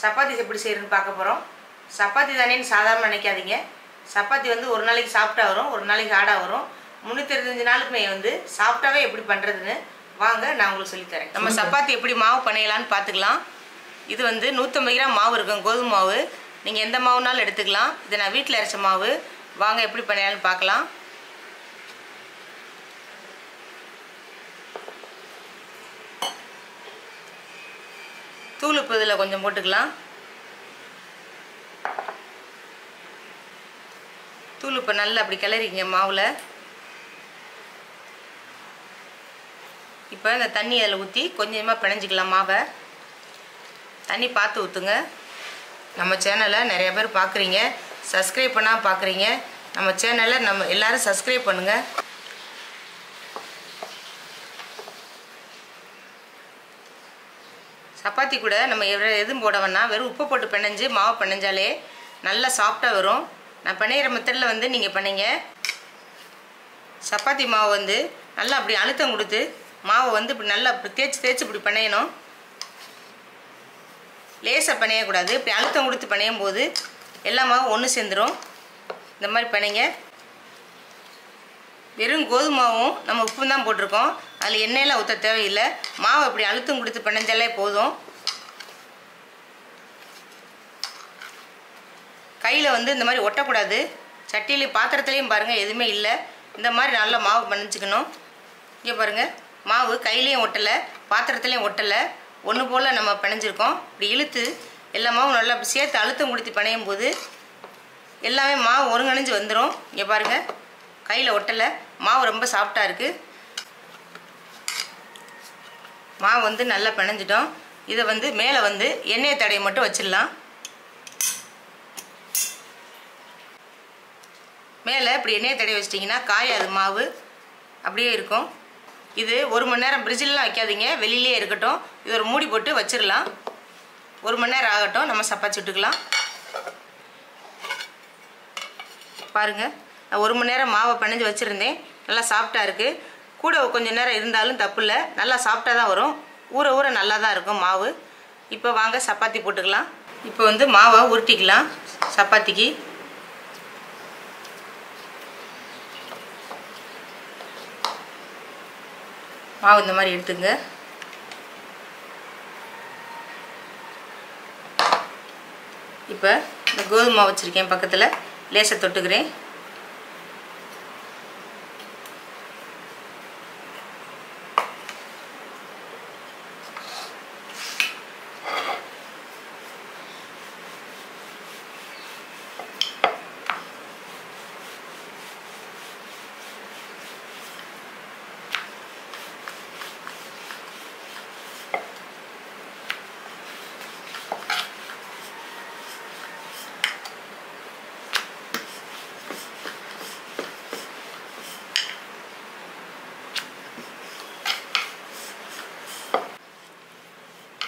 சப்பாத்தி எப்படி செய்யறதுன்னு பார்க்க போகிறோம். சப்பாத்தி தானேன்னு சாதாரண நினைக்காதீங்க. சப்பாத்தி வந்து ஒரு நாளைக்கு சாப்பிட்டா வரும், ஒரு நாளைக்கு ஆடாக வரும். 365 நாளுக்குமே வந்து சாப்பிட்டாவே எப்படி பண்ணுறதுன்னு வாங்க நான் உங்களுக்கு சொல்லித்தரேன். நம்ம சப்பாத்தி எப்படி மாவு பண்ணிடலான்னு பார்த்துக்கலாம். இது வந்து 150 கிராம் மாவு இருக்கும், கோதுமை மாவு. நீங்கள் எந்த மாவுனாலும் எடுத்துக்கலாம். இது நான் வீட்டில் அரைச்ச மாவு. வாங்க எப்படி பண்ணிடலான்னு பார்க்கலாம். தூள் உப்பு இதில் கொஞ்சம் போட்டுக்கலாம். தூள் உப்பு நல்லா அப்படி கிளறிங்க மாவில். இப்போ இந்த தண்ணி அதில் ஊற்றி கொஞ்சமாக பிணைஞ்சிக்கலாம் மாவை. தண்ணி பார்த்து ஊற்றுங்க. நம்ம சேனலை நிறைய பேர் பார்க்குறீங்க, சப்ஸ்கிரைப் பண்ணால் பார்க்குறீங்க. நம்ம சேனலை எல்லோரும் சப்ஸ்கிரைப் பண்ணுங்கள். சப்பாத்தி கூட நம்ம எதுவும் போட வேணாம், வெறும் உப்பு போட்டு பிணைஞ்சு மாவு பிணைஞ்சாலே நல்லா சாஃப்டாக வரும். நான் பிணையிற மெத்தடில் வந்து நீங்கள் பண்ணிங்க. சப்பாத்தி மாவு வந்து நல்லா அப்படி அழுத்தம் கொடுத்து மாவை வந்து இப்படி நல்லா இப்படி தேய்ச்சி இப்படி பிணையணும். லேசாக பிணையக்கூடாது. இப்படி அழுத்தம் கொடுத்து பிணையும் போது எல்லா மாவும் ஒன்று சேர்ந்துடும். இந்த மாதிரி பிணைங்க. வெறும் கோதுமாவும் நம்ம உப்பு தான் போட்டிருக்கோம், அதில் எண்ணெயெல்லாம் ஊற்ற தேவையில்லை. மாவை இப்படி அழுத்தம் கொடுத்து பிணைஞ்சாலே போதும். கையில் வந்து இந்த மாதிரி ஒட்டக்கூடாது. சட்டியிலையும் பாத்திரத்துலேயும் பாருங்கள் எதுவுமே இல்லை. இந்த மாதிரி நல்லா மாவு பிணைஞ்சிக்கணும். இங்கே பாருங்கள், மாவு கையிலையும் ஒட்டலை, பாத்திரத்துலேயும் ஒட்டலை, ஒன்று போல் நம்ம பிணைஞ்சிருக்கோம். இப்படி இழுத்து எல்லா மாவும் நல்லா சேர்த்து அழுத்தம் கொடுத்து பிணையும் போது எல்லாமே மாவு ஒருங்கிணைஞ்சு வந்துடும். இங்கே பாருங்கள், கையில் ஒட்டலை, மாவு ரொம்ப சாஃப்டாக இருக்குது. மாவு வந்து நல்லா பிணைஞ்சிட்டோம். இதை வந்து மேலே வந்து எண்ணெய் தடவை மட்டும் வச்சிடலாம். மேலே இப்படி எண்ணெய் தடவை வச்சிட்டிங்கன்னா காயாது, மாவு அப்படியே இருக்கும். இது 1 மணி நேரம் ஃப்ரிட்ஜிலலாம் வைக்காதீங்க, வெளியிலே இருக்கட்டும். இது ஒரு மூடி போட்டு வச்சிடலாம். 1 மணி நேரம் ஆகட்டும், நம்ம சப்பாத்தி சுட்டுக்கலாம். பாருங்கள், நான் 1 மணி நேரம் மாவை பிணைஞ்சு வச்சுருந்தேன். நல்லா சாஃப்டாக இருக்குது. கூட கொஞ்சம் நேரம் இருந்தாலும் தப்பு இல்லை, நல்லா சாஃப்டாக தான் வரும். ஊற நல்லா தான் இருக்கும் மாவு. இப்போ வாங்க சப்பாத்தி போட்டுக்கலாம். இப்போ வந்து மாவை உருட்டிக்கலாம். சப்பாத்திக்கு மாவு இந்த மாதிரி எடுத்துங்க. இப்போ இந்த கோதுமை மாவு வச்சுருக்கேன் பக்கத்தில், லேசாக தொட்டுக்கிறேன்.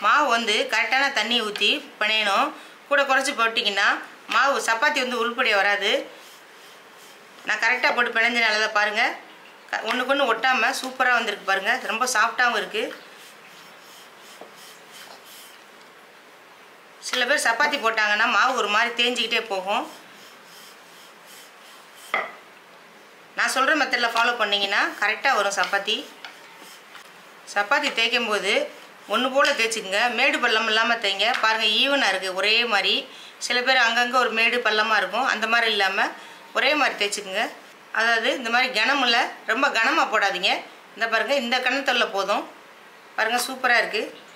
மாவு வந்து கரெக்டான தண்ணி ஊற்றி பிணையணும். கூட குறைச்சி போட்டிங்கன்னா மாவு சப்பாத்தி வந்து உருப்படியாக வராது. நான் கரெக்டாக போட்டு பிணைஞ்சனால தான் பாருங்கள், ஒன்றுக்கு ஒன்று ஒட்டாமல் சூப்பராக வந்திருக்கு பாருங்கள். ரொம்ப சாஃப்டாகவும் இருக்குது. சில பேர் சப்பாத்தி போட்டாங்கன்னா மாவு ஒரு மாதிரி தேஞ்சிக்கிட்டே போகும். நான் சொல்கிற மெத்தடில் ஃபாலோ பண்ணிங்கன்னா கரெக்டாக வரும் சப்பாத்தி. சப்பாத்தி தேய்க்கும் போது ஒன்று போல் தேய்ச்சிக்கங்க, மேடு பள்ளம் இல்லாமல் தேய்ங்க. பாருங்கள், ஈவனாக இருக்குது, ஒரே மாதிரி. சில பேர் அங்கங்கே ஒரு மேடு பள்ளமாக இருக்கும், அந்த மாதிரி இல்லாமல் ஒரே மாதிரி தேய்ச்சிக்கங்க. அதாவது இந்த மாதிரி கனமில்ல, ரொம்ப கனமாக போடாதீங்க. இந்த பாருங்கள், இந்த கணத்தில் போதும். பாருங்கள், சூப்பராக இருக்குது.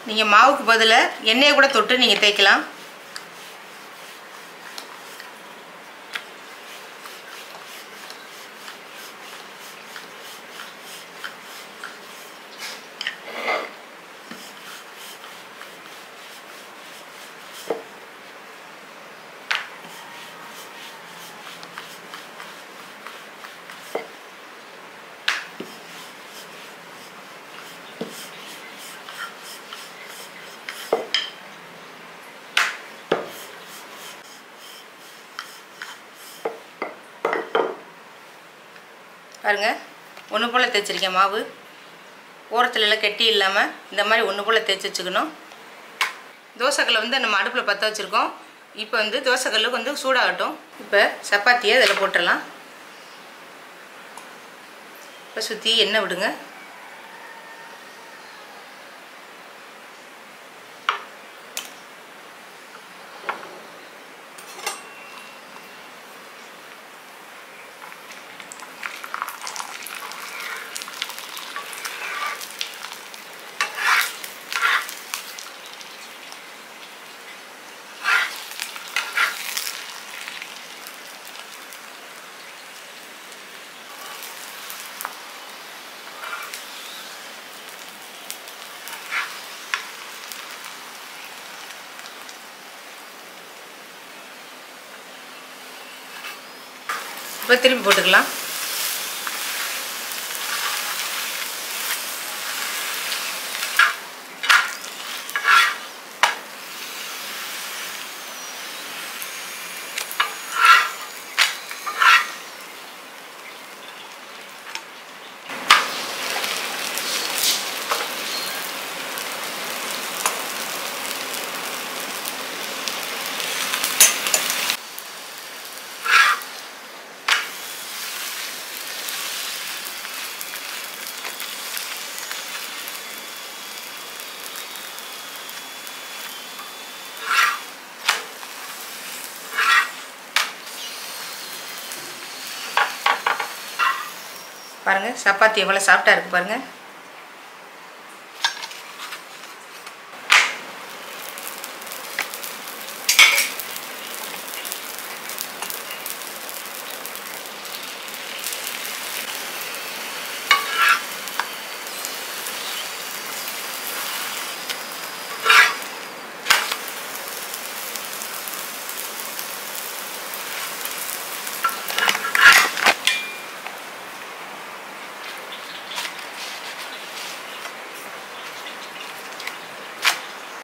நீங்கள் மாவுக்கு பதிலாக எண்ணெயை கூட தொட்டு நீங்கள் தேய்க்கலாம். பாருங்கள், ஒன்று போல் தேய்ச்சிருக்கேன். மாவு ஓரத்துலலாம் கெட்டி இல்லாமல் இந்த மாதிரி ஒன்று போல் தேய்ச்சி வச்சுக்கணும். தோசைக்கல்லை வந்து நம்ம அடுப்பில் பற்ற வச்சுருக்கோம். இப்போ வந்து தோசைக்கல்லுக்கு வந்து சூடாகட்டும். இப்போ சப்பாத்தியை அதில் போட்டுடலாம். இப்போ சுற்றி எண்ணெய் விடுங்க. இப்போ திருப்பி போட்டுக்கலாம். பாருங்கள், சப்பாத்தி எவ்வளோ சாஃப்டாக இருக்குது பாருங்கள்.